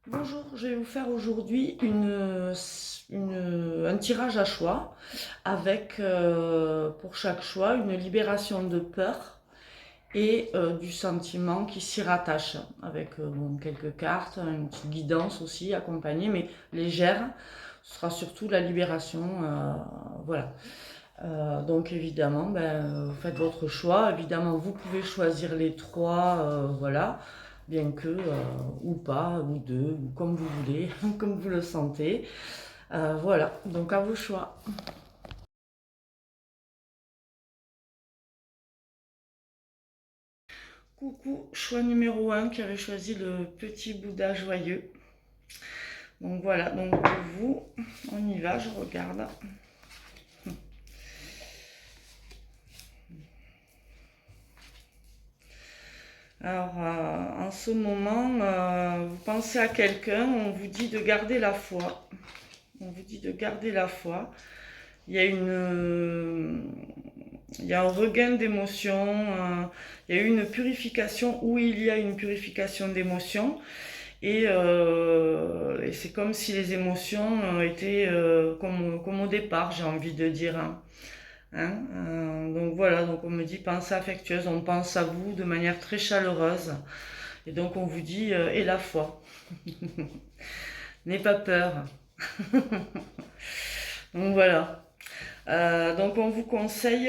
Bonjour, je vais vous faire aujourd'hui un tirage à choix avec pour chaque choix une libération de peur et du sentiment qui s'y rattache avec bon, quelques cartes, une petite guidance aussi accompagnée mais légère. Ce sera surtout la libération, voilà. Donc évidemment, vous faites votre choix. Évidemment, vous pouvez choisir les trois, voilà, bien que, ou pas, ou deux, ou comme vous voulez, comme vous le sentez. Voilà, donc à vos choix. Coucou, choix numéro un qui avait choisi le petit Bouddha joyeux. Donc voilà, donc pour vous, on y va, je regarde. Alors, en ce moment, vous pensez à quelqu'un, on vous dit de garder la foi. On vous dit de garder la foi. Il y a il y a un regain d'émotions, il y a eu une purification où il y a une purification d'émotions et c'est comme si les émotions étaient comme au départ, j'ai envie de dire. Donc voilà, donc on me dit pensée affectueuse, on pense à vous de manière très chaleureuse et donc on vous dit et la foi, n'aie pas peur. Donc voilà. Donc on vous conseille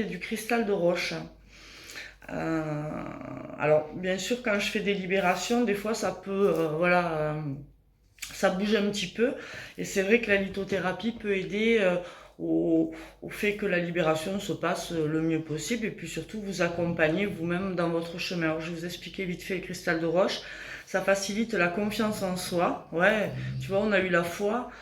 du cristal de roche. Euh, alors bien sûr quand je fais des libérations, des fois ça peut, voilà, ça bouge un petit peu. Et c'est vrai que la lithothérapie peut aider au fait que la libération se passe le mieux possible et puis surtout vous accompagner vous-même dans votre chemin. Alors, je vais vous expliquer vite fait le cristal de roche. Ça facilite la confiance en soi. Ouais, tu vois, on a eu la foi.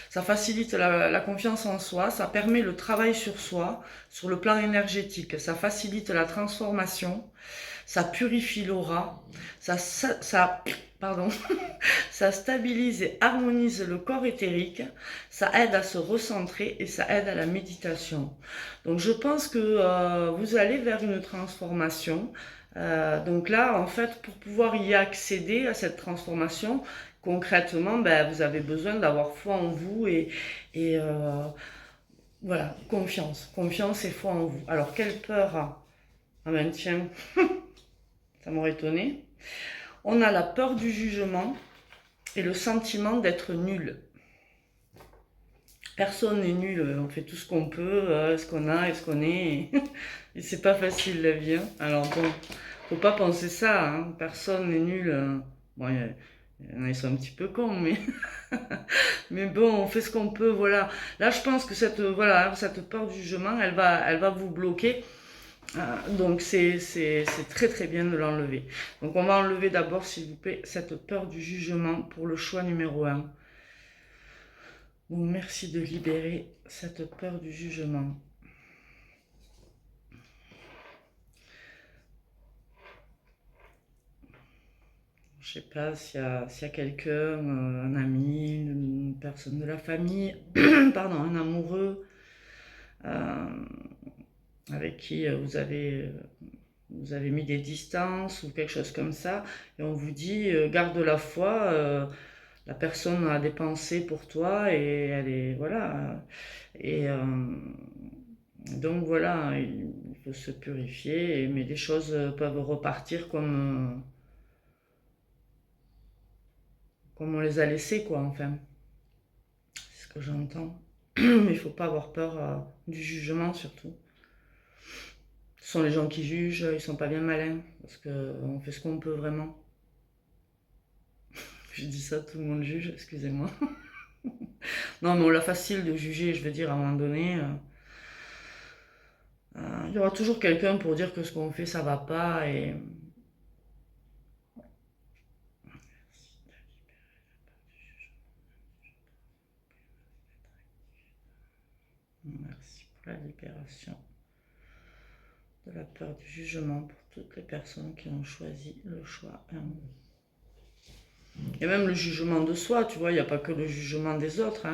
Ça facilite la confiance en soi, ça permet le travail sur soi, sur le plan énergétique, ça facilite la transformation, ça purifie l'aura, pardon, ça stabilise et harmonise le corps éthérique, ça aide à se recentrer et ça aide à la méditation. Donc je pense que vous allez vers une transformation. Donc là, en fait, pour pouvoir y accéder à cette transformation, concrètement, vous avez besoin d'avoir foi en vous et voilà, confiance. Confiance et foi en vous. Alors, quelle peur? Ah ben tiens, ça m'aurait étonné. On a la peur du jugement et le sentiment d'être nul. Personne n'est nul, on fait tout ce qu'on peut, ce qu'on a et ce qu'on est. Et c'est pas facile la vie. Alors bon, faut pas penser ça, hein. Personne n'est nul. Bon, il y en a, ils sont un petit peu cons, mais, mais bon, on fait ce qu'on peut, voilà. Là, je pense que voilà, cette peur du jugement, elle va vous bloquer. Donc c'est très très bien de l'enlever. Donc on va enlever d'abord, s'il vous plaît, cette peur du jugement pour le choix numéro un. Donc merci de libérer cette peur du jugement. Je sais pas s'il y a quelqu'un, un ami, une personne de la famille, pardon, un amoureux euh, avec qui vous avez mis des distances ou quelque chose comme ça, et on vous dit garde la foi, la personne a des pensées pour toi et elle est voilà et donc voilà, il faut se purifier, mais les choses peuvent repartir comme on les a laissées quoi, enfin. C'est ce que j'entends. Mais il faut pas avoir peur du jugement surtout. Ce sont les gens qui jugent, ils sont pas bien malins parce qu'on fait ce qu'on peut vraiment. Je dis ça, tout le monde juge, excusez-moi. Non, mais on l'a facile de juger, je veux dire, à un moment donné. Il y aura toujours quelqu'un pour dire que ce qu'on fait, ça va pas. Et merci pour la libération de la peur du jugement pour toutes les personnes qui ont choisi le choix 1. Et même le jugement de soi, tu vois, il n'y a pas que le jugement des autres.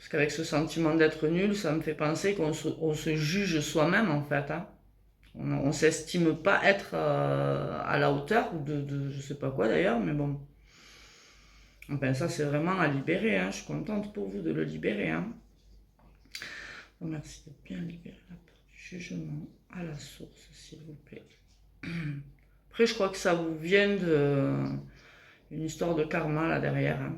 Parce qu'avec ce sentiment d'être nul, ça me fait penser on se juge soi-même en fait. On s'estime pas être à la hauteur de je sais pas quoi d'ailleurs, mais bon. Enfin, ça, c'est vraiment à libérer, hein. Je suis contente pour vous de le libérer, hein. Merci de bien libérer la peur du jugement à la source, s'il vous plaît. Après, je crois que ça vous vient une histoire de karma là derrière, hein.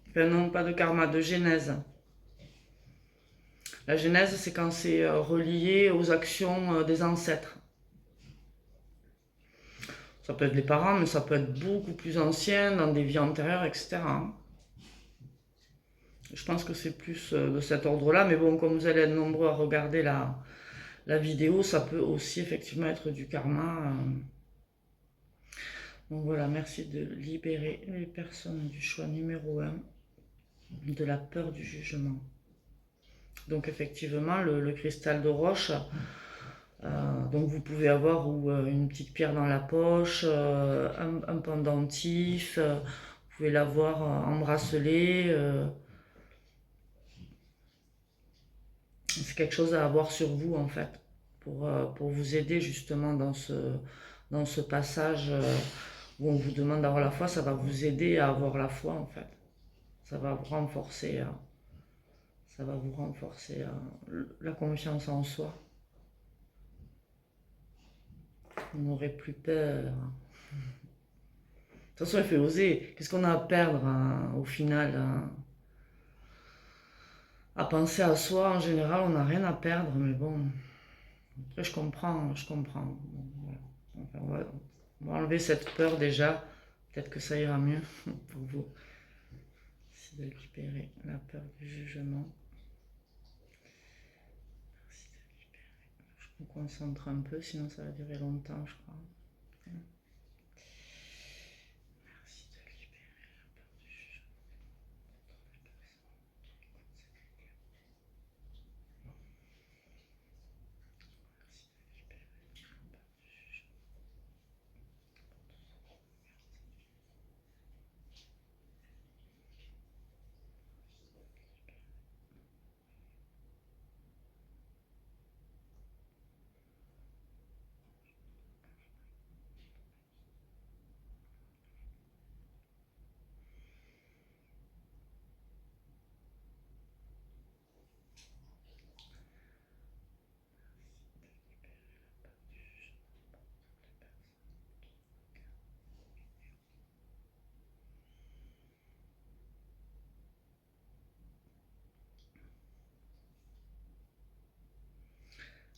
Enfin, non, pas de karma, de genèse. La genèse, c'est quand c'est relié aux actions des ancêtres. Ça peut être les parents, mais ça peut être beaucoup plus ancien, dans des vies antérieures, etc. Je pense que c'est plus de cet ordre-là, mais bon, comme vous allez être nombreux à regarder la vidéo, ça peut aussi effectivement être du karma. Donc voilà, merci de libérer les personnes du choix numéro 1, de la peur du jugement. Donc effectivement, le cristal de roche, donc vous pouvez avoir une petite pierre dans la poche, un pendentif, vous pouvez l'avoir en bracelet. C'est quelque chose à avoir sur vous en fait, pour vous aider justement dans ce passage où on vous demande d'avoir la foi, ça va vous aider à avoir la foi en fait. Ça va vous renforcer, la confiance en soi. Vous n'aurez plus peur. De toute façon, il fait oser. Qu'est-ce qu'on a à perdre hein, au final hein. À penser à soi, en général, on n'a rien à perdre, mais bon. Après, je comprends, je comprends. Bon, voilà. Enfin, on va enlever cette peur déjà. Peut-être que ça ira mieux pour vous. C'est de libérer la peur du jugement. Merci de libérer. Je me concentre un peu, sinon ça va durer longtemps, je crois. Merci de libérer la peur du jugement.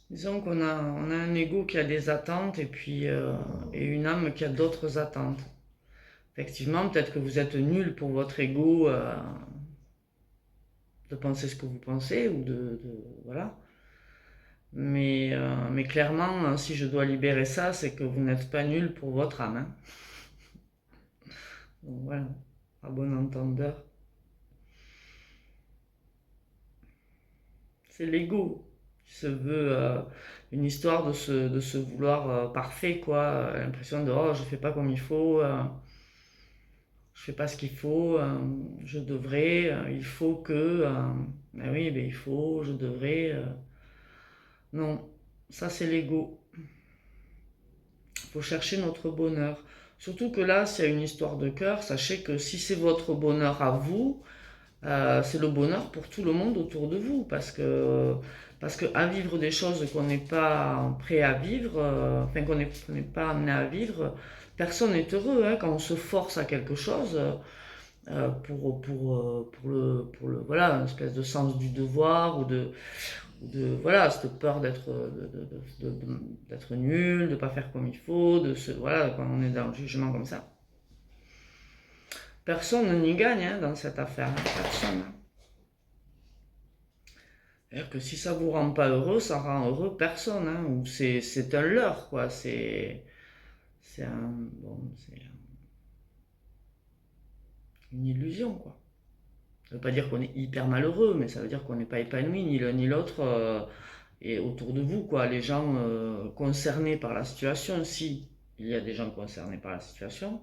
Disons qu'on a un ego qui a des attentes et puis et une âme qui a d'autres attentes. Effectivement, peut-être que vous êtes nul pour votre ego de penser ce que vous pensez ou voilà. Mais clairement, si je dois libérer ça, c'est que vous n'êtes pas nul pour votre âme, hein. Donc voilà, à bon entendeur. C'est l'ego qui se veut une histoire de se vouloir parfait, quoi. L'impression de oh, je fais pas comme il faut, je fais pas ce qu'il faut, je devrais, il faut que. Ben oui, ben il faut, je devrais. Non, ça c'est l'ego. Il faut chercher notre bonheur. Surtout que là, s'il y a une histoire de cœur, sachez que si c'est votre bonheur à vous, c'est le bonheur pour tout le monde autour de vous. Parce que à vivre des choses qu'on n'est pas prêt à vivre, enfin qu'on n'est pas amené à vivre, personne n'est heureux hein, quand on se force à quelque chose voilà, une espèce de sens du devoir voilà, cette peur d'être nul, de pas faire comme il faut, voilà, quand on est dans le jugement comme ça. Personne n'y gagne hein, dans cette affaire, hein, personne. C'est-à-dire que si ça vous rend pas heureux, ça rend heureux personne, hein, ou c'est un leurre, quoi, c'est une illusion, quoi. Ça veut pas dire qu'on est hyper malheureux, mais ça veut dire qu'on n'est pas épanoui, ni l'un ni l'autre, et autour de vous, quoi, les gens concernés par la situation, si il y a des gens concernés par la situation,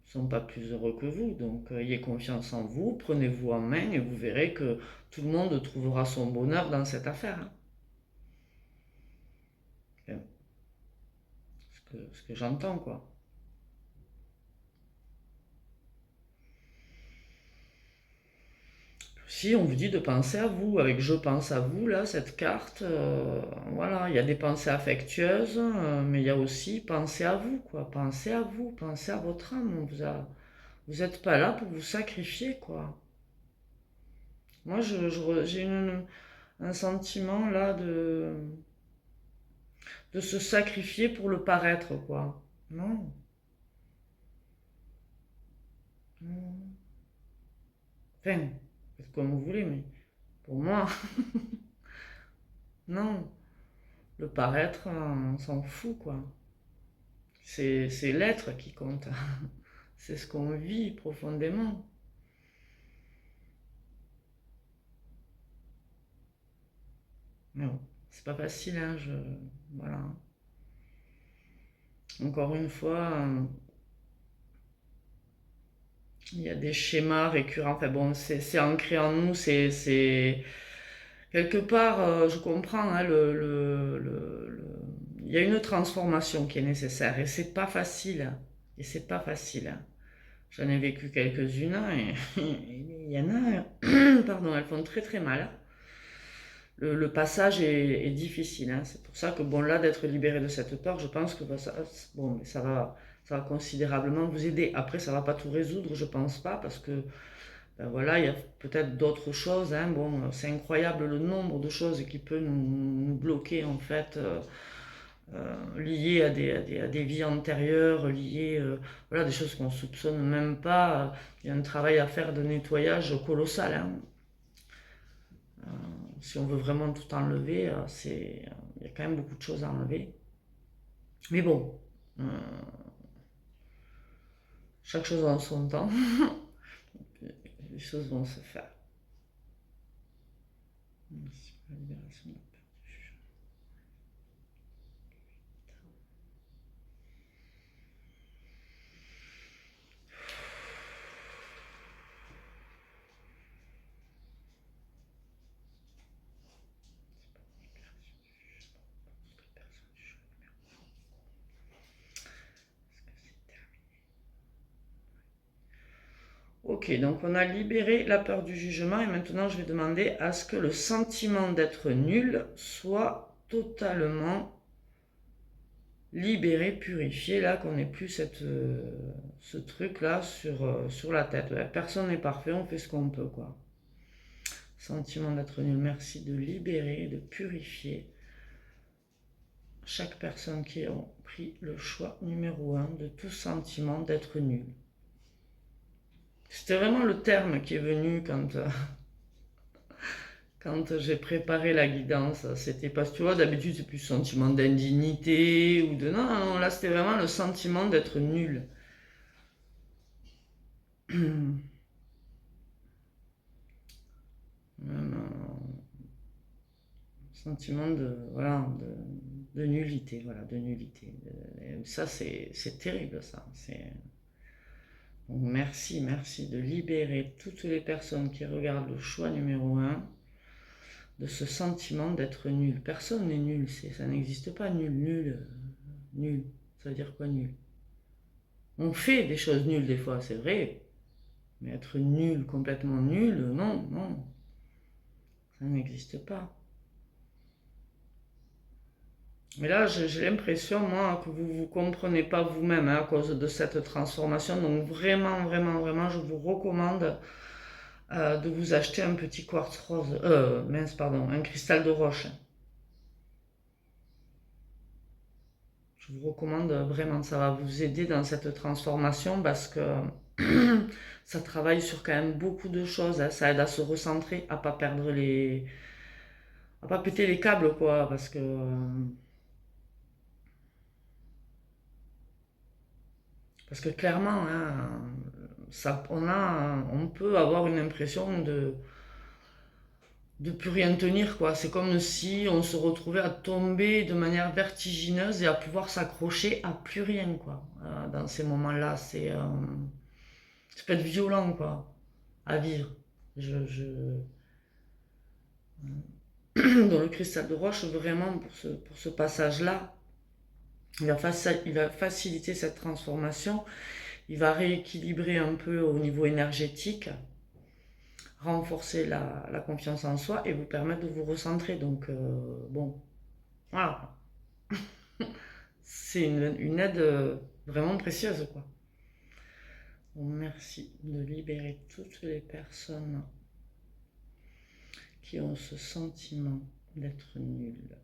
sont pas plus heureux que vous. Donc ayez confiance en vous, prenez-vous en main et vous verrez que tout le monde trouvera son bonheur dans cette affaire, hein. ce que j'entends, quoi. Si on vous dit de penser à vous, avec je pense à vous, là, cette carte, voilà, il y a des pensées affectueuses, mais il y a aussi penser à vous, quoi. Pensez à votre âme. Vous n'êtes pas là pour vous sacrifier, quoi. Moi, j'ai un sentiment là de se sacrifier pour le paraître, quoi. Non, non. Enfin, faites comme vous voulez, mais pour moi, non. Le paraître, on s'en fout, quoi. C'est l'être qui compte. C'est ce qu'on vit profondément. Mais bon, c'est pas facile, hein, voilà. Encore une fois, il y a des schémas récurrents. Enfin bon, c'est ancré en nous, quelque part, je comprends, hein, il y a une transformation qui est nécessaire et c'est pas facile. Et c'est pas facile. J'en ai vécu quelques-unes et il y en a, pardon, elles font très très mal. Le passage est difficile, hein. C'est pour ça que bon là d'être libéré de cette peur, je pense que bon, ça va considérablement vous aider. Après, ça va pas tout résoudre, je pense pas, parce que ben voilà, il y a peut-être d'autres choses, hein. Bon, c'est incroyable le nombre de choses qui peut nous bloquer en fait, liées à des vies antérieures, liées, voilà, des choses qu'on soupçonne même pas. Il y a un travail à faire de nettoyage colossal, hein. Si on veut vraiment tout enlever, il y a quand même beaucoup de choses à enlever. Mais bon, euh, chaque chose en son temps, les choses vont se faire. Merci pour la libération de la peur du jugement. Ok, donc on a libéré la peur du jugement et maintenant je vais demander à ce que le sentiment d'être nul soit totalement libéré, purifié, là qu'on n'ait plus ce truc là sur la tête. Ouais, personne n'est parfait, on fait ce qu'on peut, quoi. Sentiment d'être nul, merci de libérer, de purifier chaque personne qui a pris le choix numéro 1 de tout sentiment d'être nul. C'était vraiment le terme qui est venu quand j'ai préparé la guidance. C'était parce que tu vois, d'habitude c'est plus sentiment d'indignité ou de... Non, non, là c'était vraiment le sentiment d'être nul. Sentiment voilà, de nullité, voilà, de nullité. Ça c'est terrible, ça. Donc merci de libérer toutes les personnes qui regardent le choix numéro 1 de ce sentiment d'être nul. Personne n'est nul, ça n'existe pas nul. Ça veut dire quoi nul? On fait des choses nulles des fois, c'est vrai, mais être nul, complètement nul, non, ça n'existe pas. Mais là, j'ai l'impression, moi, que vous ne vous comprenez pas vous-même, hein, à cause de cette transformation. Donc vraiment, je vous recommande de vous acheter un petit quartz rose, mince, pardon, un cristal de roche. Je vous recommande vraiment, ça va vous aider dans cette transformation parce que ça travaille sur quand même beaucoup de choses, hein. Ça aide à se recentrer, à pas perdre à pas péter les câbles, quoi, parce que clairement, hein, on peut avoir une impression de plus rien tenir, quoi. C'est comme si on se retrouvait à tomber de manière vertigineuse et à pouvoir s'accrocher à plus rien, quoi. Dans ces moments-là, ça peut être violent, quoi, à vivre. Dans le cristal de roche, vraiment, pour ce passage-là, il va faciliter cette transformation, il va rééquilibrer un peu au niveau énergétique, renforcer la confiance en soi et vous permettre de vous recentrer. Donc, bon, voilà. C'est une aide vraiment précieuse, quoi. Bon, merci de libérer toutes les personnes qui ont ce sentiment d'être nulles.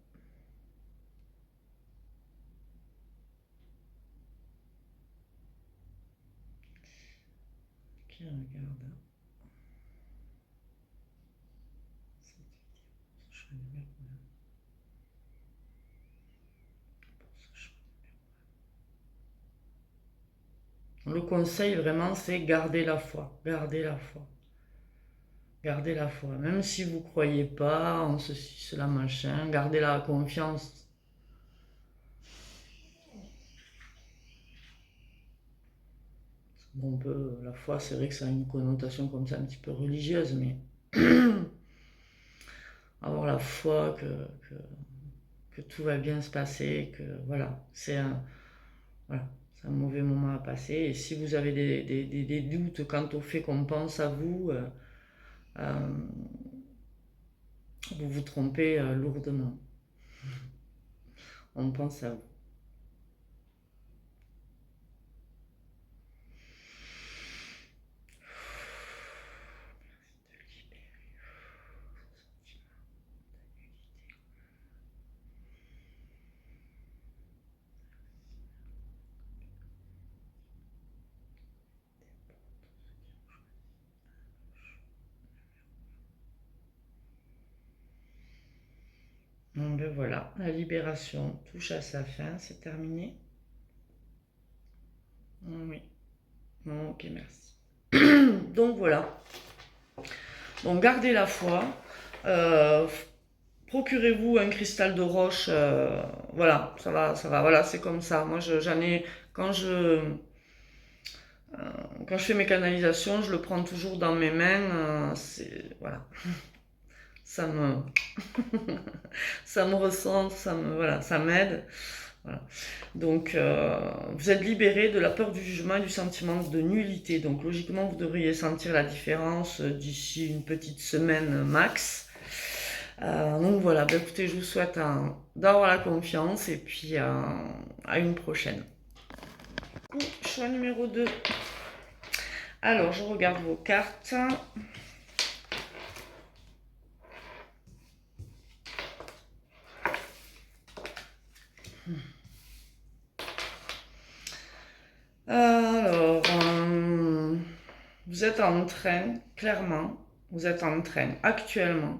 Qui regarde cette vidéo, ce choix numéro 1. Pour ce choix numéro 1. Le conseil vraiment c'est garder la foi, garder la foi. Gardez la foi, même si vous ne croyez pas en ceci, cela, machin, gardez la confiance. Bon, la foi, c'est vrai que ça a une connotation comme ça un petit peu religieuse, mais avoir la foi que tout va bien se passer, que voilà, voilà, c'est un mauvais moment à passer. Et si vous avez des doutes quant au fait qu'on pense à vous, euh, vous vous trompez lourdement. On pense à vous. Donc ben voilà, la libération touche à sa fin, c'est terminé. Oui. Ok, merci. Donc voilà. Donc gardez la foi. Euh, Procurez-vous un cristal de roche. Voilà, ça va. Voilà, c'est comme ça. Moi, j'en ai quand je fais mes canalisations, je le prends toujours dans mes mains. Voilà, ça me ça me ressent, voilà, ça m'aide. Voilà. Donc, vous êtes libéré de la peur du jugement et du sentiment de nullité. Donc, logiquement, vous devriez sentir la différence d'ici une petite semaine max. Donc voilà, bah, écoutez, je vous souhaite d'avoir la confiance et puis à une prochaine. Choix numéro 2. Alors, je regarde vos cartes. Alors, vous êtes en train, clairement, vous êtes en train actuellement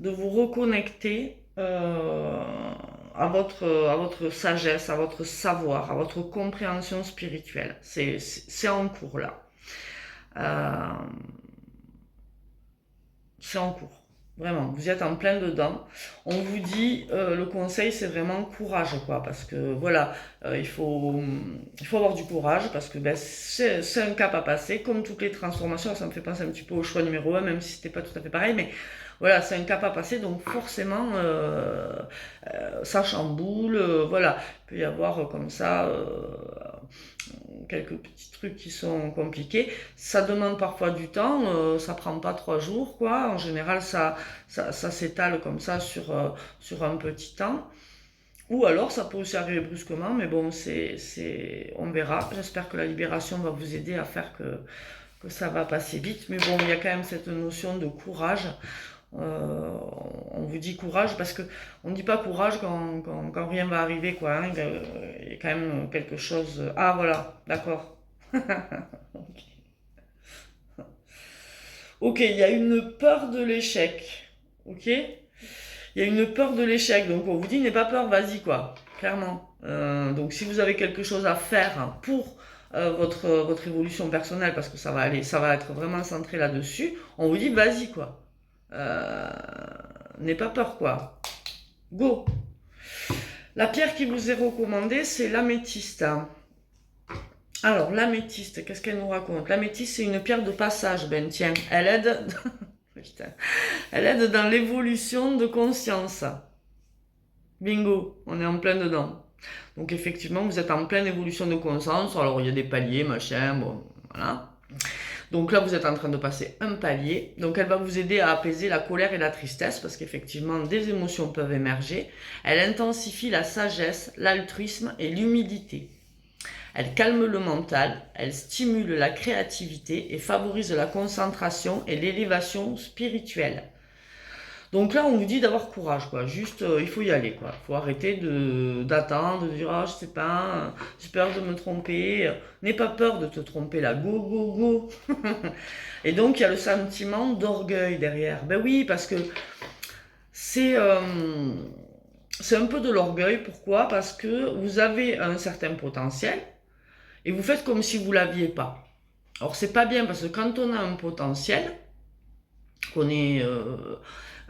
de vous reconnecter à votre sagesse, à votre savoir, à votre compréhension spirituelle. C'est en cours là. C'est en cours. Vraiment, vous êtes en plein dedans. On vous dit, le conseil, c'est vraiment courage, quoi. Parce que voilà, il faut avoir du courage, parce que ben, c'est un cap à passer. Comme toutes les transformations, ça me fait penser un petit peu au choix numéro 1, même si c'était pas tout à fait pareil. Mais voilà, c'est un cap à passer, donc forcément, ça chamboule. Voilà, il peut y avoir comme ça quelques petits trucs qui sont compliqués. Ça demande parfois du temps, ça prend pas 3 jours, quoi. En général, ça s'étale comme ça sur un petit temps. Ou alors, ça peut aussi arriver brusquement, mais bon, on verra. J'espère que la libération va vous aider à faire que ça va passer vite. Mais bon, il y a quand même cette notion de courage. On vous dit courage parce que on ne dit pas courage quand rien va arriver, quoi. Hein. Il y a quand même quelque chose. Ah voilà, d'accord. Ok, ok, il y a une peur de l'échec. Ok? Il y a une peur de l'échec. Donc on vous dit n'aie pas peur, vas-y, quoi. Clairement. Donc si vous avez quelque chose à faire pour votre évolution personnelle, parce que ça va être vraiment centré là-dessus, on vous dit vas-y, quoi. Euh, N'aie pas peur, quoi. Go. La pierre qui vous est recommandée, c'est l'améthyste. Alors, l'améthyste, qu'est-ce qu'elle nous raconte? L'améthyste, c'est une pierre de passage. Ben tiens, elle aide, elle aide dans l'évolution de conscience. Bingo, on est en plein dedans. Donc effectivement, vous êtes en pleine évolution de conscience. Alors il y a des paliers, machin, bon, voilà. Donc là, vous êtes en train de passer un palier. Donc elle va vous aider à apaiser la colère et la tristesse parce qu'effectivement, des émotions peuvent émerger. Elle intensifie la sagesse, l'altruisme et l'humilité. Elle calme le mental, elle stimule la créativité et favorise la concentration et l'élévation spirituelle. Donc là, on vous dit d'avoir courage, quoi. Juste, il faut y aller, quoi. Il faut arrêter d'attendre, de dire, ah, je sais pas, j'ai peur de me tromper. N'aie pas peur de te tromper, là. Go, go, go. Et donc, il y a le sentiment d'orgueil derrière. Ben oui, parce que c'est euh, c'est un peu de l'orgueil. Pourquoi? Parce que vous avez un certain potentiel et vous faites comme si vous l'aviez pas. Alors, c'est pas bien parce que quand on a un potentiel, qu'on est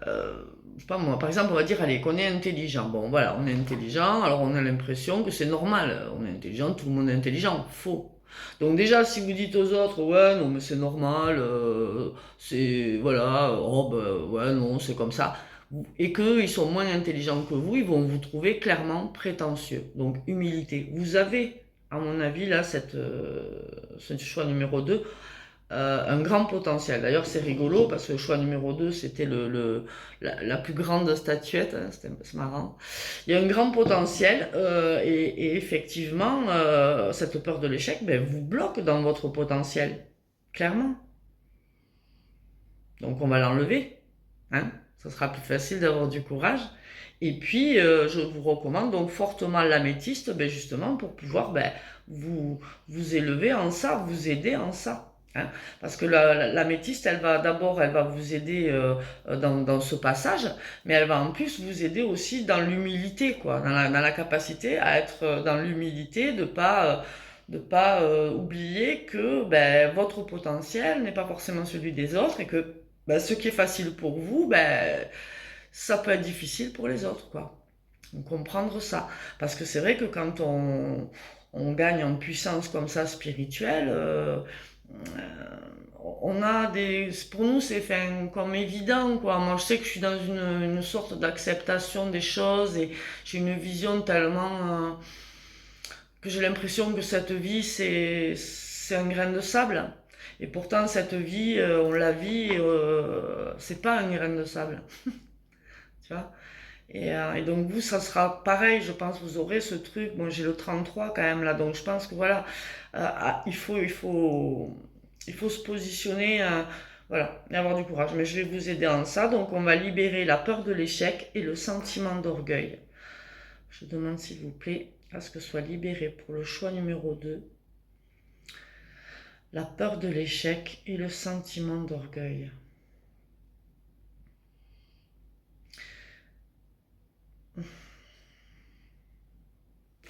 je sais pas moi, par exemple, on va dire, allez, qu'on est intelligent. Bon, voilà, on est intelligent, alors on a l'impression que c'est normal. On est intelligent, tout le monde est intelligent. Faux. Donc déjà, si vous dites aux autres, ouais, non, mais c'est normal, c'est, voilà, oh, ben, ouais, non, c'est comme ça, et qu'ils sont moins intelligents que vous, ils vont vous trouver clairement prétentieux. Donc, humilité. Vous avez, à mon avis, là, ce choix numéro 2 un grand potentiel. D'ailleurs, c'est rigolo parce que le choix numéro 2 c'était la plus grande statuette. Hein, c'est marrant. Il y a un grand potentiel et effectivement, cette peur de l'échec ben, vous bloque dans votre potentiel. Clairement. Donc, on va l'enlever. Hein. Ça sera plus facile d'avoir du courage. Et puis, je vous recommande donc fortement l'améthyste, ben, justement, pour pouvoir ben, vous élever en ça, vous aider en ça. Hein. Parce que l'améthyste, elle va vous aider dans ce passage, mais elle va en plus vous aider aussi dans l'humilité, quoi, dans la capacité à être dans l'humilité, de pas oublier que ben, votre potentiel n'est pas forcément celui des autres et que ben, ce qui est facile pour vous, ben, ça peut être difficile pour les autres, quoi. Donc, comprendre ça. Parce que c'est vrai que quand on gagne en puissance comme ça spirituelle, on a des. Pour nous, c'est fin, comme évident, quoi. Moi, je sais que je suis dans une sorte d'acceptation des choses et j'ai une vision tellement. Que j'ai l'impression que cette vie, c'est un grain de sable. Et pourtant, cette vie, on la vit, c'est pas un grain de sable. Tu vois? Et donc vous, ça sera pareil, je pense, vous aurez ce truc. Bon, j'ai le 33 quand même là, donc je pense que voilà, il faut se positionner, voilà, et avoir du courage. Mais je vais vous aider en ça. Donc on va libérer la peur de l'échec et le sentiment d'orgueil. Je demande s'il vous plaît à ce que soit libéré pour le choix numéro 2 la peur de l'échec et le sentiment d'orgueil.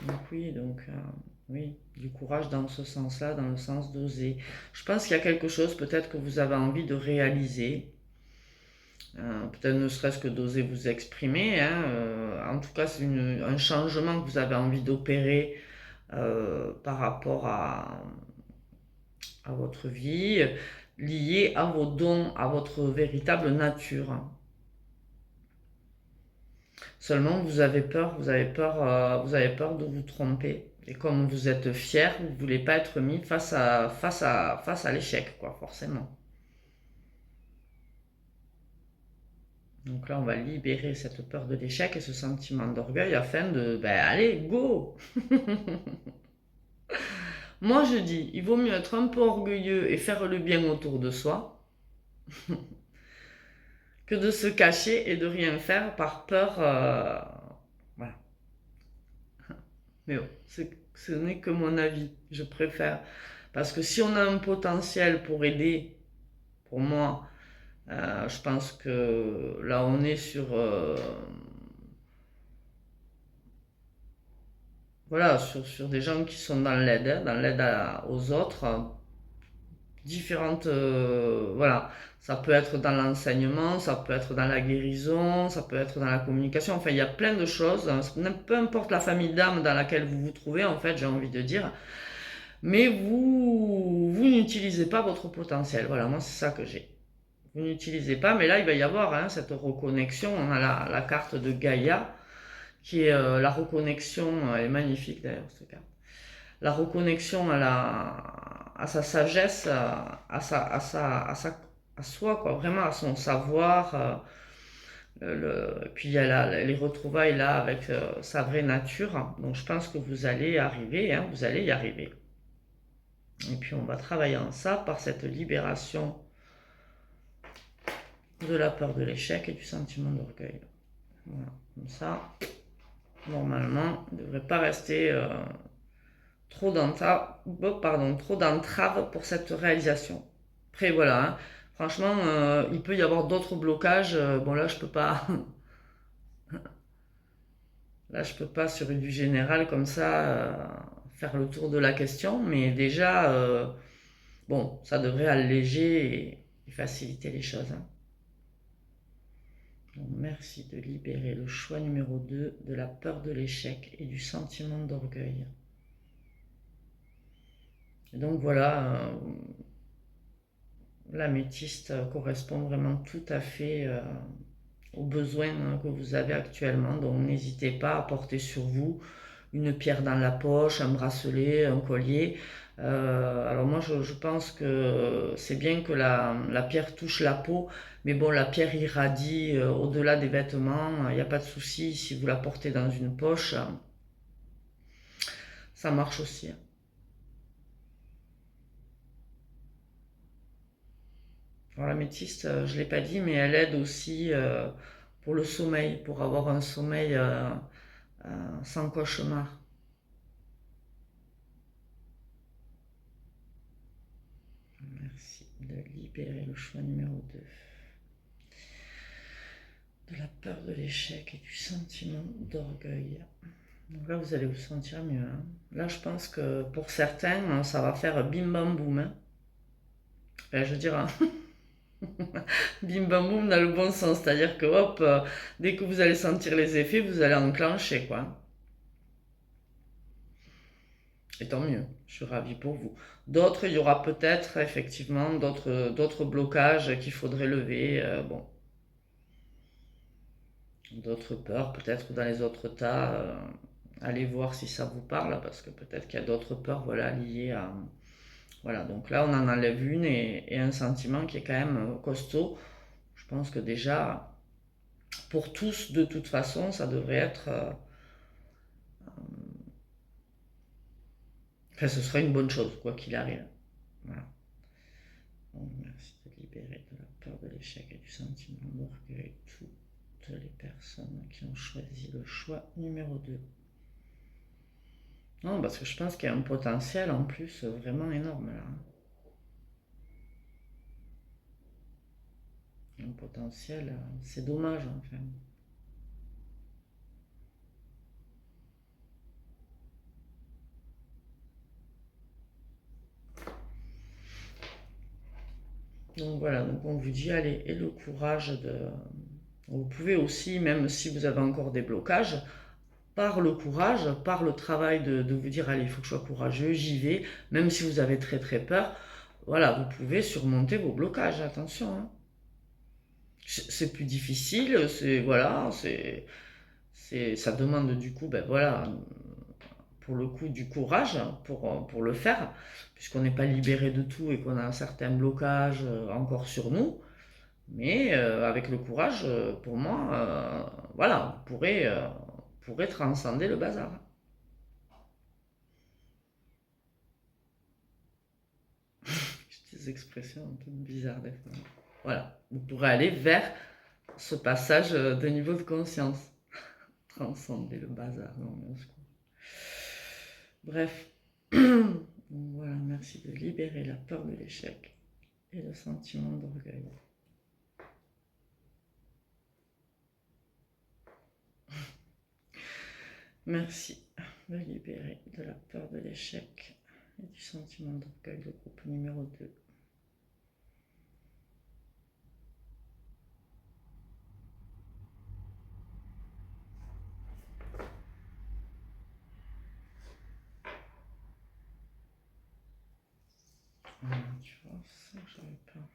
Donc oui, oui, du courage dans ce sens-là, dans le sens d'oser. Je pense qu'il y a quelque chose peut-être que vous avez envie de réaliser, peut-être ne serait-ce que d'oser vous exprimer. Hein, en tout cas, c'est un changement que vous avez envie d'opérer par rapport à votre vie, lié à vos dons, à votre véritable nature. Seulement, vous avez peur de vous tromper. Et comme vous êtes fier, vous ne voulez pas être mis face à l'échec, quoi, forcément. Donc là, on va libérer cette peur de l'échec et ce sentiment d'orgueil afin de, ben, allez, go! Moi, je dis, il vaut mieux être un peu orgueilleux et faire le bien autour de soi que de se cacher et de rien faire par peur. Voilà. Mais bon, ce n'est que mon avis, je préfère. Parce que si on a un potentiel pour aider, pour moi, je pense que là on est sur, voilà, sur des gens qui sont dans l'aide, hein, dans l'aide aux autres, différentes, voilà, ça peut être dans l'enseignement, ça peut être dans la guérison, ça peut être dans la communication, enfin il y a plein de choses, hein, peu importe la famille d'âme dans laquelle vous vous trouvez, en fait, j'ai envie de dire, mais vous n'utilisez pas votre potentiel, voilà, moi c'est ça que j'ai. Vous n'utilisez pas, mais là il va y avoir hein, cette reconnexion, on a la carte de Gaïa, qui est la reconnexion, elle est magnifique d'ailleurs cette carte, la reconnexion à sa sagesse, à soi, quoi, vraiment à son savoir. Puis il y a les retrouvailles là avec sa vraie nature. Donc je pense que vous allez arriver, hein, vous allez y arriver. Et puis on va travailler en ça par cette libération de la peur de l'échec et du sentiment d'orgueil. Voilà, comme ça, normalement, il ne devrait pas rester trop d'entraves pour cette réalisation. Après voilà, hein, franchement, il peut y avoir d'autres blocages. Bon là, je peux pas. Là, je peux pas sur du général comme ça faire le tour de la question, mais déjà, bon, ça devrait alléger et faciliter les choses, hein. Donc, merci de libérer le choix numéro 2 de la peur de l'échec et du sentiment d'orgueil. Et donc voilà, l'améthyste correspond vraiment tout à fait aux besoins que vous avez actuellement. Donc n'hésitez pas à porter sur vous une pierre dans la poche, un bracelet, un collier. Alors moi je pense que c'est bien que la pierre touche la peau, mais bon, la pierre irradie au-delà des vêtements, il n'y a pas de souci. Si vous la portez dans une poche, ça marche aussi. Alors l'améthyste, je ne l'ai pas dit, mais elle aide aussi pour le sommeil, pour avoir un sommeil sans cauchemar. Merci de libérer le choix numéro 2 de la peur de l'échec et du sentiment d'orgueil. Donc là, vous allez vous sentir mieux, hein. Là, je pense que pour certains, ça va faire bim bam boum, hein. Enfin, je veux dire, hein, bim bam boum dans le bon sens, c'est-à-dire que hop, dès que vous allez sentir les effets, vous allez enclencher, quoi. Et tant mieux, je suis ravie pour vous. D'autres, il y aura peut-être effectivement d'autres blocages qu'il faudrait lever. Bon, d'autres peurs, peut-être dans les autres tas. Allez voir si ça vous parle, parce que peut-être qu'il y a d'autres peurs, voilà, liées à. Voilà, donc là, on en enlève une et un sentiment qui est quand même costaud. Je pense que déjà, pour tous, de toute façon, ça devrait être. Enfin, ce sera une bonne chose, quoi qu'il arrive. Voilà. Donc, merci de libérer de la peur de l'échec et du sentiment d'orgueil toutes les personnes qui ont choisi le choix numéro 2. Non, parce que je pense qu'il y a un potentiel en plus vraiment énorme là. Un potentiel, c'est dommage enfin. Donc voilà, donc on vous dit, allez, et le courage de. Vous pouvez aussi, même si vous avez encore des blocages, par le courage, par le travail de vous dire, allez, il faut que je sois courageux, j'y vais, même si vous avez très très peur, voilà, vous pouvez surmonter vos blocages, attention, hein. C'est plus difficile, c'est voilà, ça demande du coup, ben voilà, pour le coup du courage pour le faire, puisqu'on n'est pas libéré de tout et qu'on a un certain blocage encore sur nous. Mais avec le courage, pour moi, voilà, pourrez transcender le bazar. J'ai des expressions un peu bizarres des fois. Voilà, vous pourrez aller vers ce passage de niveau de conscience. Transcender le bazar. Non, mais bref. Voilà, merci de libérer la peur de l'échec et le sentiment d'orgueil. Merci de libérer de la peur de l'échec et du sentiment d'orgueil, le groupe numéro 2. Tu vois, ça, j'avais pas.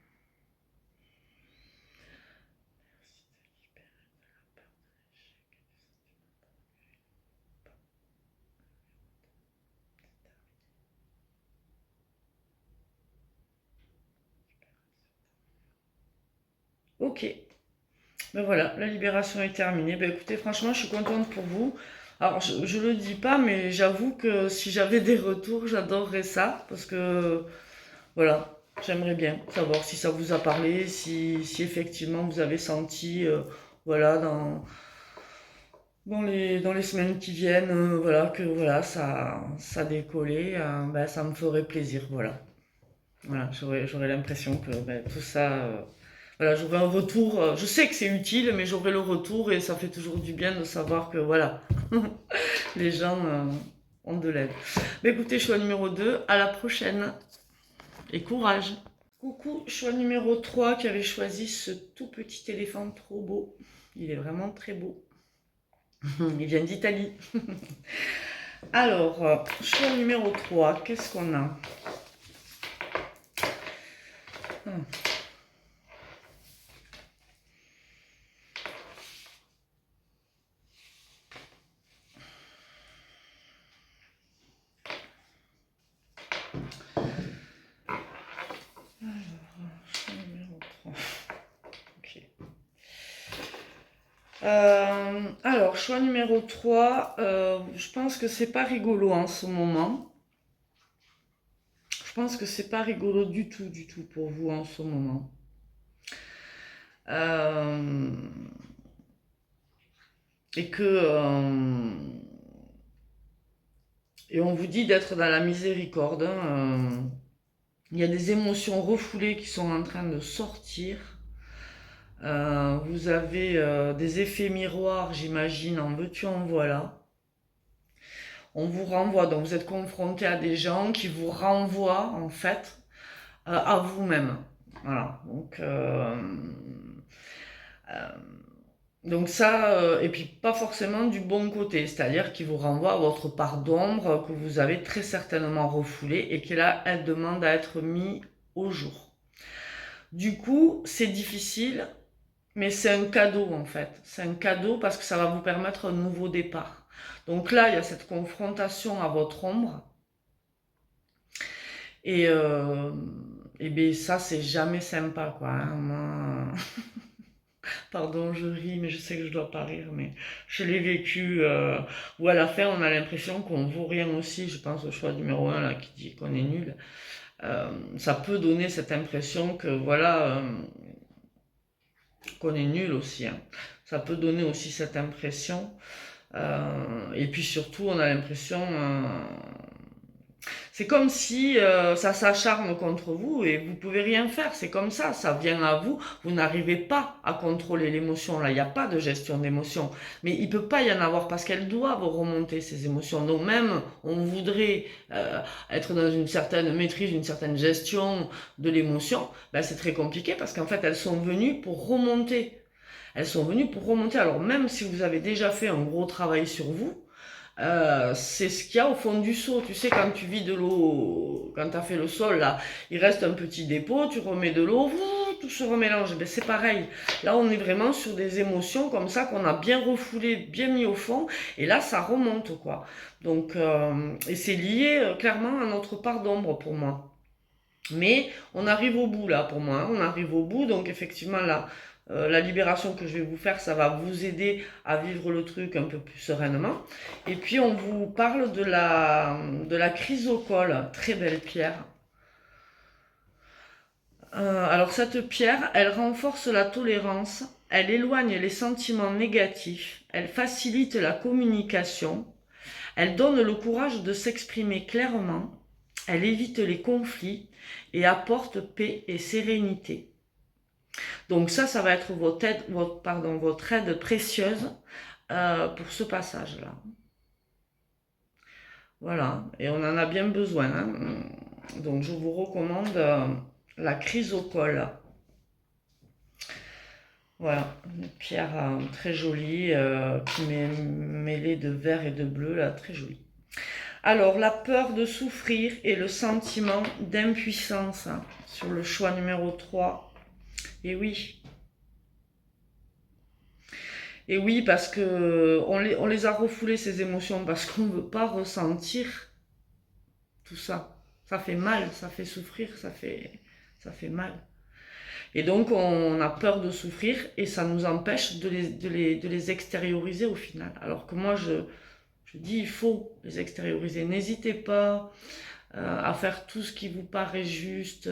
Merci de libérer de la peur de l'échec et du sentiment d'orgueil. Ok. Ben voilà, la libération est terminée. Ben écoutez, franchement, je suis contente pour vous. Alors, je le dis pas, mais j'avoue que si j'avais des retours, j'adorerais ça. Parce que, voilà, j'aimerais bien savoir si ça vous a parlé, si effectivement vous avez senti, voilà, dans les semaines qui viennent, voilà, que voilà, ça décollait. Ben, ça me ferait plaisir, voilà. Voilà, j'aurais l'impression que ben, tout ça, voilà, j'aurais un retour. Je sais que c'est utile, mais j'aurai le retour et ça fait toujours du bien de savoir que voilà, les gens ont de l'aide. Mais écoutez, choix numéro 2, à la prochaine et courage. Coucou, choix numéro 3 qui avait choisi ce tout petit éléphant trop beau. Il est vraiment très beau. Il vient d'Italie. Alors, choix numéro 3, qu'est-ce qu'on a? Hmm. Choix numéro 3. Ok. Alors, choix numéro 3, je pense que c'est pas rigolo en ce moment. Je pense que c'est pas rigolo du tout pour vous en ce moment. Euh, et que et on vous dit d'être dans la miséricorde, hein. Il y a des émotions refoulées qui sont en train de sortir. Vous avez des effets miroirs, j'imagine, en veux-tu, en voilà. On vous renvoie, donc vous êtes confronté à des gens qui vous renvoient en fait à vous-même. Voilà. Euh, donc ça, et puis pas forcément du bon côté, c'est-à-dire qu'il vous renvoie à votre part d'ombre que vous avez très certainement refoulée et qui là, elle demande à être mise au jour. Du coup, c'est difficile, mais c'est un cadeau en fait. C'est un cadeau parce que ça va vous permettre un nouveau départ. Donc là, il y a cette confrontation à votre ombre. Et, euh, et bien ça, c'est jamais sympa, quoi, hein. Moi, pardon, je ris, mais je sais que je dois pas rire, mais je l'ai vécu, où à la fin, on a l'impression qu'on vaut rien aussi. Je pense au choix numéro un, là, qui dit qu'on est nul. Ça peut donner cette impression que, voilà, qu'on est nul aussi, hein. Ça peut donner aussi cette impression. Et puis surtout, on a l'impression, c'est comme si ça s'acharne contre vous et vous pouvez rien faire. C'est comme ça vient à vous. Vous n'arrivez pas à contrôler l'émotion. Là, il n'y a pas de gestion d'émotion. Mais il peut pas y en avoir parce qu'elles doivent remonter ces émotions. Donc même, on voudrait être dans une certaine maîtrise, une certaine gestion de l'émotion. Ben, c'est très compliqué parce qu'en fait, elles sont venues pour remonter. Elles sont venues pour remonter. Alors même si vous avez déjà fait un gros travail sur vous, c'est ce qu'il y a au fond du seau. Tu sais, quand tu vis de l'eau, quand tu as fait le sol, là, il reste un petit dépôt, tu remets de l'eau, tout se remélange. Ben, c'est pareil. Là, on est vraiment sur des émotions comme ça qu'on a bien refoulées, bien mis au fond, et là, ça remonte, quoi. Donc, et c'est lié clairement à notre part d'ombre pour moi. Mais on arrive au bout là pour moi, hein. On arrive au bout, donc effectivement là, la libération que je vais vous faire, ça va vous aider à vivre le truc un peu plus sereinement. Et puis on vous parle de la chrysocole, très belle pierre. Alors cette pierre, elle renforce la tolérance, elle éloigne les sentiments négatifs, elle facilite la communication, elle donne le courage de s'exprimer clairement, elle évite les conflits et apporte paix et sérénité. Donc ça va être votre aide précieuse pour ce passage-là. Voilà, et on en a bien besoin, hein. Donc je vous recommande la chrysocole. Voilà, une pierre très jolie qui est mêlée de vert et de bleu, là, très jolie. Alors, la peur de souffrir et le sentiment d'impuissance, hein, sur le choix numéro 3. Et oui. Et oui, parce que on les a refoulées, ces émotions, parce qu'on ne veut pas ressentir tout ça. Ça fait mal, ça fait souffrir, ça fait mal. Et donc, on a peur de souffrir et ça nous empêche de les extérioriser au final. Alors que moi, je dis, il faut les extérioriser. N'hésitez pas à faire tout ce qui vous paraît juste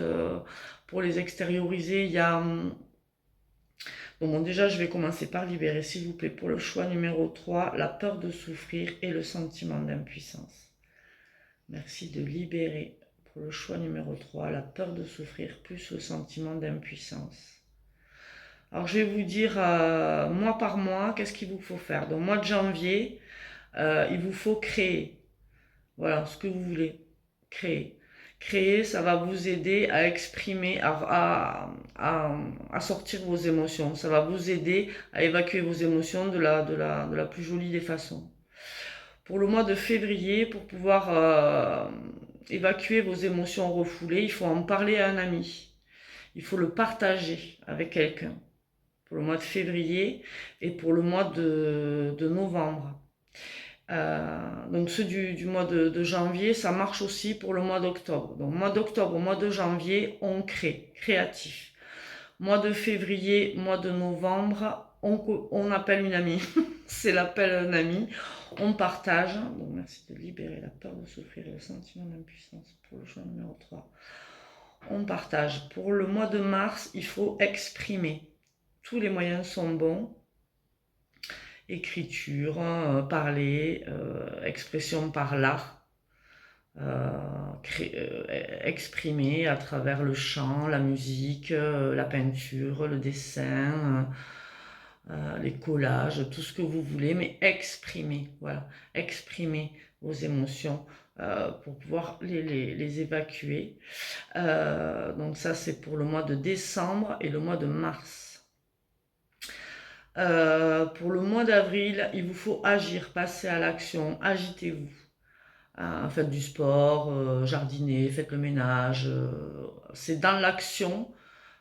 pour les extérioriser. Il y a... Bon, déjà, je vais commencer par libérer, s'il vous plaît, pour le choix numéro 3, la peur de souffrir et le sentiment d'impuissance. Merci de libérer pour le choix numéro 3, la peur de souffrir plus le sentiment d'impuissance. Alors, je vais vous dire mois par mois, qu'est-ce qu'il vous faut faire. Donc, mois de janvier, il vous faut créer. Voilà, ce que vous voulez. Créer. Créer, ça va vous aider à exprimer, à sortir vos émotions. Ça va vous aider à évacuer vos émotions de la plus jolie des façons. Pour le mois de février, pour pouvoir évacuer vos émotions refoulées, il faut en parler à un ami. Il faut le partager avec quelqu'un. Pour le mois de février et pour le mois de novembre. Donc ceux du mois de janvier, ça marche aussi pour le mois d'octobre. Donc mois d'octobre, mois de janvier, on crée, créatif. Mois de février, mois de novembre, on appelle une amie. C'est l'appel à un ami. On partage. Donc merci de libérer la peur de souffrir et le sentiment d'impuissance pour le choix numéro 3. On partage. Pour le mois de mars, il faut exprimer. Tous les moyens sont bons. Écriture, parler, expression par l'art, exprimer à travers le chant, la musique, la peinture, le dessin, les collages, tout ce que vous voulez, mais exprimer, voilà, exprimer vos émotions pour pouvoir les évacuer. Donc ça, c'est pour le mois de décembre et le mois de mars. Pour le mois d'avril, il vous faut agir, passer à l'action, agitez-vous. Faites du sport, jardinez, faites le ménage. C'est dans l'action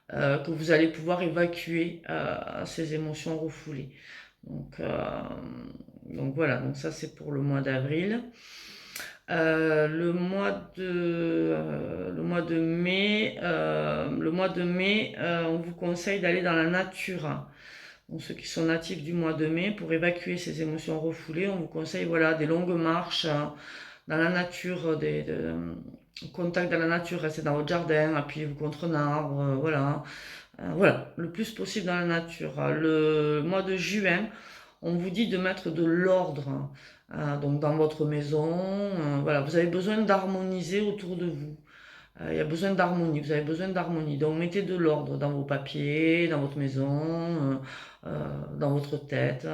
que vous allez pouvoir évacuer ces émotions refoulées. Donc voilà, donc ça c'est pour le mois d'avril. Le mois de mai, on vous conseille d'aller dans la nature. Donc, ceux qui sont natifs du mois de mai, pour évacuer ces émotions refoulées, on vous conseille voilà, des longues marches dans la nature, au contact de la nature, restez dans votre jardin, appuyez-vous contre un arbre, voilà. Voilà, le plus possible dans la nature. Le mois de juin, on vous dit de mettre de l'ordre donc dans votre maison. Voilà, vous avez besoin d'harmoniser autour de vous. Il y a besoin d'harmonie, vous avez besoin d'harmonie. Donc mettez de l'ordre dans vos papiers, dans votre maison, dans votre tête.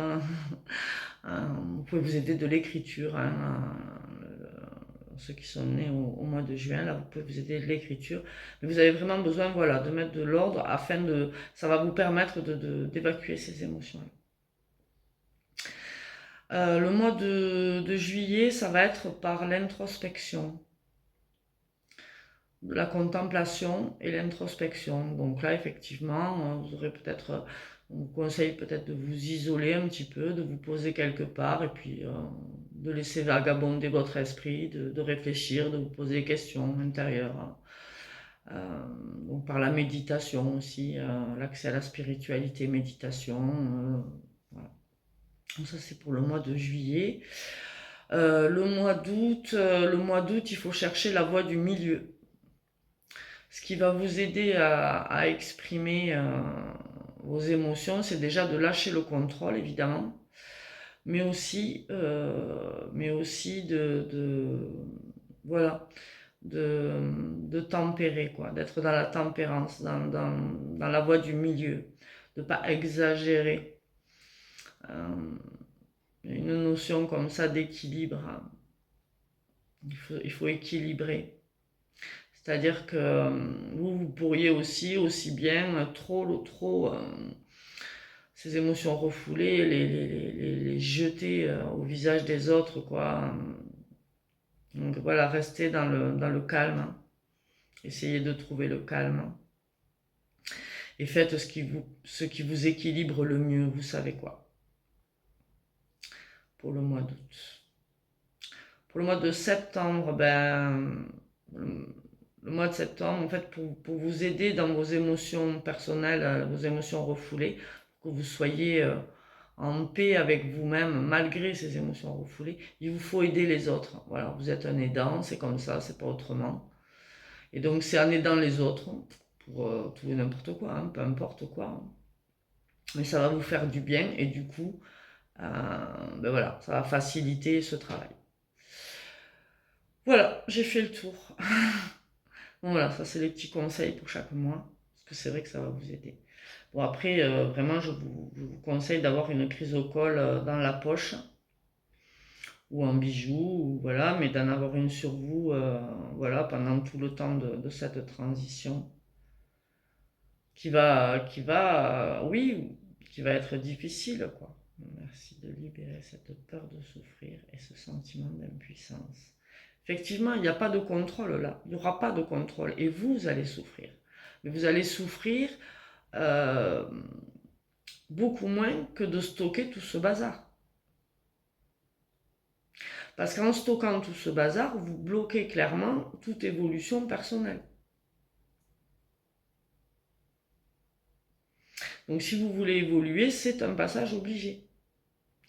Vous pouvez vous aider de l'écriture. Ceux qui sont nés au mois de juin, là, vous pouvez vous aider de l'écriture. Mais vous avez vraiment besoin voilà, de mettre de l'ordre afin de... Ça va vous permettre d'évacuer ces émotions-là. Le mois de juillet, ça va être par l'introspection, la contemplation et l'introspection. Donc là, effectivement, vous aurez peut-être, on vous conseille peut-être de vous isoler un petit peu, de vous poser quelque part et puis de laisser vagabonder votre esprit, de réfléchir, de vous poser des questions intérieures. Donc par la méditation aussi, l'accès à la spiritualité, méditation. Voilà. Donc ça c'est pour le mois de juillet. Le mois d'août, il faut chercher la voie du milieu. Ce qui va vous aider à exprimer vos émotions, c'est déjà de lâcher le contrôle, évidemment, mais aussi voilà, de tempérer, quoi, d'être dans la tempérance, dans la voie du milieu, de ne pas exagérer. Une notion comme ça d'équilibre, hein. Il faut équilibrer. C'est-à-dire que vous pourriez aussi bien ces émotions refoulées, les jeter au visage des autres, quoi. Donc voilà, restez dans le calme. Hein. Essayez de trouver le calme. Et faites ce qui vous équilibre le mieux, vous savez quoi. Pour le mois d'août. Pour le mois de septembre, le mois de septembre, en fait, pour vous aider dans vos émotions personnelles, vos émotions refoulées, que vous soyez en paix avec vous-même malgré ces émotions refoulées, il vous faut aider les autres. Voilà, vous êtes un aidant, c'est comme ça, c'est pas autrement. Et donc c'est en aidant les autres pour tout et n'importe quoi, hein, peu importe quoi. Hein. Mais ça va vous faire du bien et du coup, ben voilà, ça va faciliter ce travail. Voilà, j'ai fait le tour. Bon, voilà, ça c'est les petits conseils pour chaque mois, parce que c'est vrai que ça va vous aider. Bon après, vraiment, je vous conseille d'avoir une chrysocole dans la poche ou en bijoux, ou, voilà, mais d'en avoir une sur vous, voilà, pendant tout le temps de cette transition oui, qui va être difficile, quoi. Merci de libérer cette peur de souffrir et ce sentiment d'impuissance. Effectivement, il n'y a pas de contrôle là. Il n'y aura pas de contrôle. Et vous allez souffrir. Mais vous allez souffrir euh, beaucoup moins que de stocker tout ce bazar. Parce qu'en stockant tout ce bazar, vous bloquez clairement toute évolution personnelle. Donc si vous voulez évoluer, c'est un passage obligé.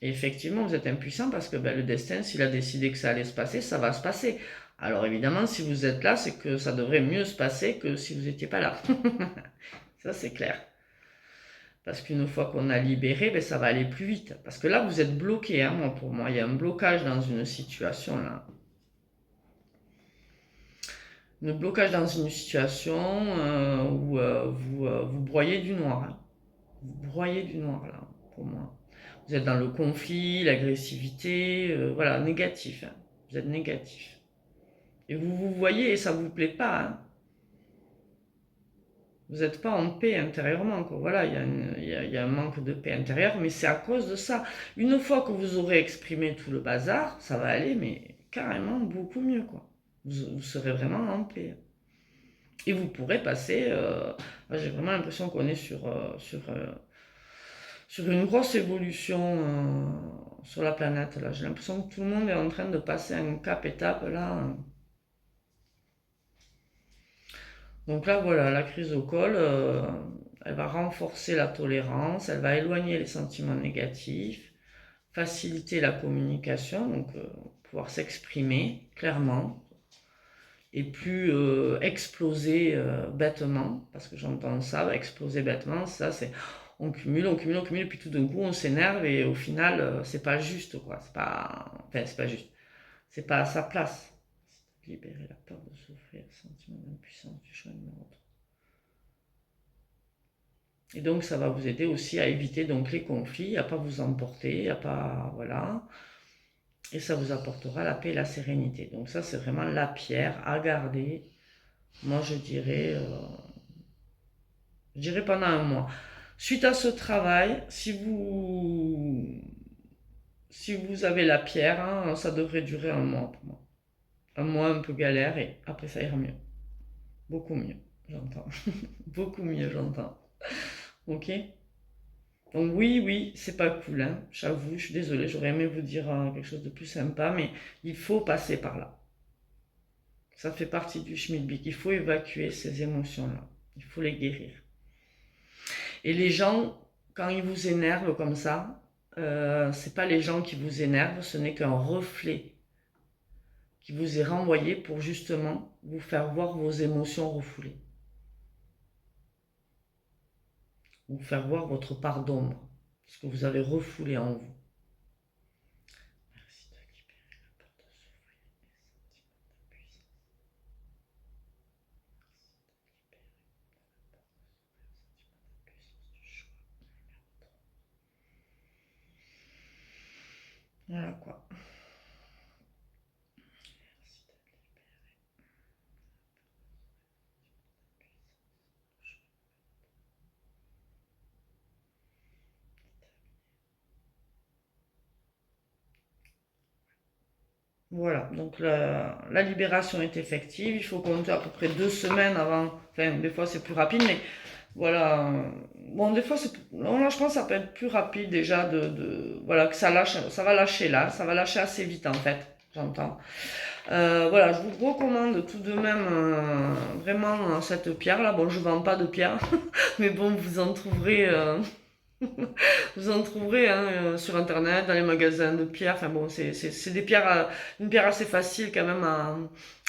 Et effectivement, vous êtes impuissant parce que le destin, s'il a décidé que ça allait se passer, ça va se passer. Alors évidemment, si vous êtes là, c'est que ça devrait mieux se passer que si vous n'étiez pas là. Ça, c'est clair. Parce qu'une fois qu'on a libéré, ça va aller plus vite. Parce que là, vous êtes bloqué. Hein, pour moi, il y a un blocage dans une situation là. Un blocage dans une situation où vous broyez du noir. Hein. Vous broyez du noir là, pour moi. Vous êtes dans le conflit, l'agressivité, voilà, négatif. Hein. Vous êtes négatif. Et vous vous voyez et ça vous plaît pas. Hein. Vous n'êtes pas en paix intérieurement. Quoi. Voilà, il y a un manque de paix intérieure, mais c'est à cause de ça. Une fois que vous aurez exprimé tout le bazar, ça va aller, mais carrément beaucoup mieux. Quoi. Vous serez vraiment en paix. Et vous pourrez passer. J'ai vraiment l'impression qu'on est sur une grosse évolution sur la planète. Là. J'ai l'impression que tout le monde est en train de passer un cap-étape là. Donc là, voilà, la crise au col, elle va renforcer la tolérance, elle va éloigner les sentiments négatifs, faciliter la communication, donc pouvoir s'exprimer clairement, et plus exploser bêtement, parce que j'entends ça, exploser bêtement, ça c'est on cumule, on cumule, on cumule, et puis tout d'un coup on s'énerve et au final c'est pas juste quoi, c'est pas juste, c'est pas à sa place. Libérer la peur de souffrir, sentiment d'impuissance du choix numéro 3. Et donc ça va vous aider aussi à éviter donc les conflits, à pas vous emporter, à pas voilà. Et ça vous apportera la paix et la sérénité. Donc ça c'est vraiment la pierre à garder. Moi je dirais pendant un mois. Suite à ce travail, si vous avez la pierre, hein, ça devrait durer un mois pour moi. Un mois un peu galère et après ça ira mieux. Beaucoup mieux, j'entends. Beaucoup mieux, j'entends. Ok? Donc oui, c'est pas cool, hein. J'avoue, je suis désolée, j'aurais aimé vous dire quelque chose de plus sympa, mais il faut passer par là. Ça fait partie du schmilblick. Il faut évacuer ces émotions-là. Il faut les guérir. Et les gens, quand ils vous énervent comme ça, c'est pas les gens qui vous énervent, ce n'est qu'un reflet qui vous est renvoyé pour justement vous faire voir vos émotions refoulées. Vous faire voir votre part d'ombre, ce que vous avez refoulé en vous. Merci de libérer la peur de souffrir et les sentiments d'impuissance. Merci de libérer la peur de souffrir et les sentiments d'impuissance du choix numéro 3. Voilà quoi. Merci de libérer la peur de souffrir et les sentiments d'impuissance du choix numéro 3. Voilà, donc la libération est effective. Il faut compter à peu près 2 semaines avant. Enfin, des fois c'est plus rapide, mais voilà. Bon, des fois, là, je pense que ça peut être plus rapide déjà voilà, que ça lâche, ça va lâcher là, ça va lâcher assez vite en fait, j'entends. Voilà, je vous recommande tout de même vraiment cette pierre là. Bon, je vends pas de pierre, mais bon, vous en trouverez hein, sur internet, dans les magasins de pierres. Enfin bon, c'est des pierres, une pierre assez facile quand même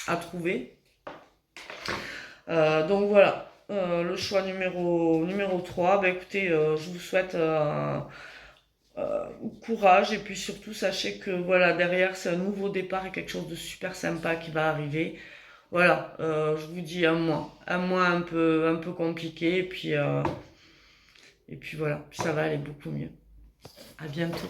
à trouver. Donc voilà, le choix numéro 3. Ben écoutez, je vous souhaite courage et puis surtout sachez que voilà, derrière c'est un nouveau départ et quelque chose de super sympa qui va arriver. Voilà, je vous dis un mois un peu compliqué et puis voilà, ça va aller beaucoup mieux. À bientôt.